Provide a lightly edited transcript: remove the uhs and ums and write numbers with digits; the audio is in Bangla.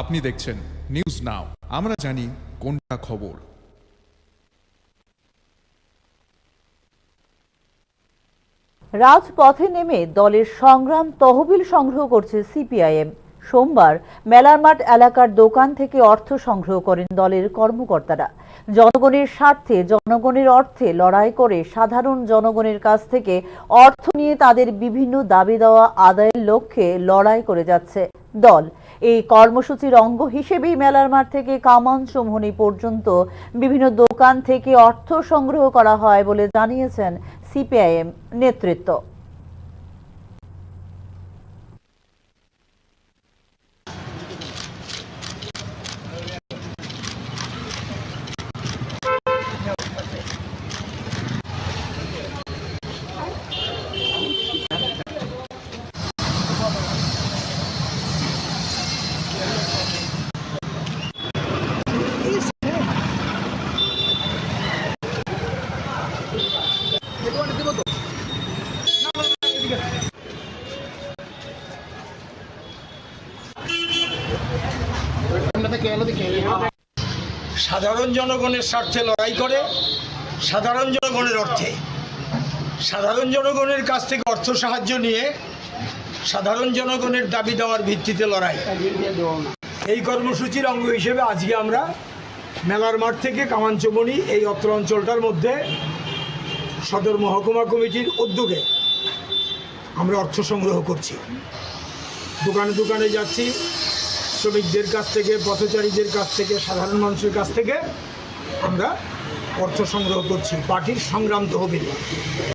আপনি দেখছেন নিউজ নাও, আমরা জানি কোনটা খবর। রাজপথে নেমে দলের সংগ্রাম তহবিল সংগ্রহ করছে সিপিআইএম। সোমবার মেলার মাঠ এলাকার দোকান থেকে অর্থ সংগ্রহ করেন দলের কর্মকর্তারা। জনগণের স্বার্থে জনগণের অর্থে লড়াই করে সাধারণ জনগণের কাছ থেকে অর্থ নিয়ে তাদের বিভিন্ন দাবি দেওয়া আদায়ের লক্ষ্যে লড়াই করে যাচ্ছে দল। এই কর্মসূচির অঙ্গ হিসেবেই মেলার মাঠ থেকে কামান চৌমুহনী পর্যন্ত বিভিন্ন দোকান থেকে অর্থ সংগ্রহ করা হয় বলে জানিয়েছেন সিপিআইএম নেতৃত্ব। সাধারণ জনগণের স্বার্থে লড়াই করে সাধারণ জনগণের অর্থে সাধারণ জনগণের কাছ থেকে অর্থ সাহায্য নিয়ে সাধারণ জনগণের দাবি দেওয়ার ভিত্তিতে লড়াই। এই কর্মসূচির অঙ্গ হিসেবে আজকে আমরা মেলার মাঠ থেকে কামান চৌমুহনী এই অত্র অঞ্চলটার মধ্যে সদর মহকুমা কমিটির উদ্যোগে আমরা অর্থ সংগ্রহ করছি। দোকানে দোকানে যাচ্ছি, শ্রমিকদের কাছ থেকে, পথচারীদের কাছ থেকে, সাধারণ মানুষের কাছ থেকে আমরা অর্থ সংগ্রহ করছি পার্টির সংগ্রাম তহবিল।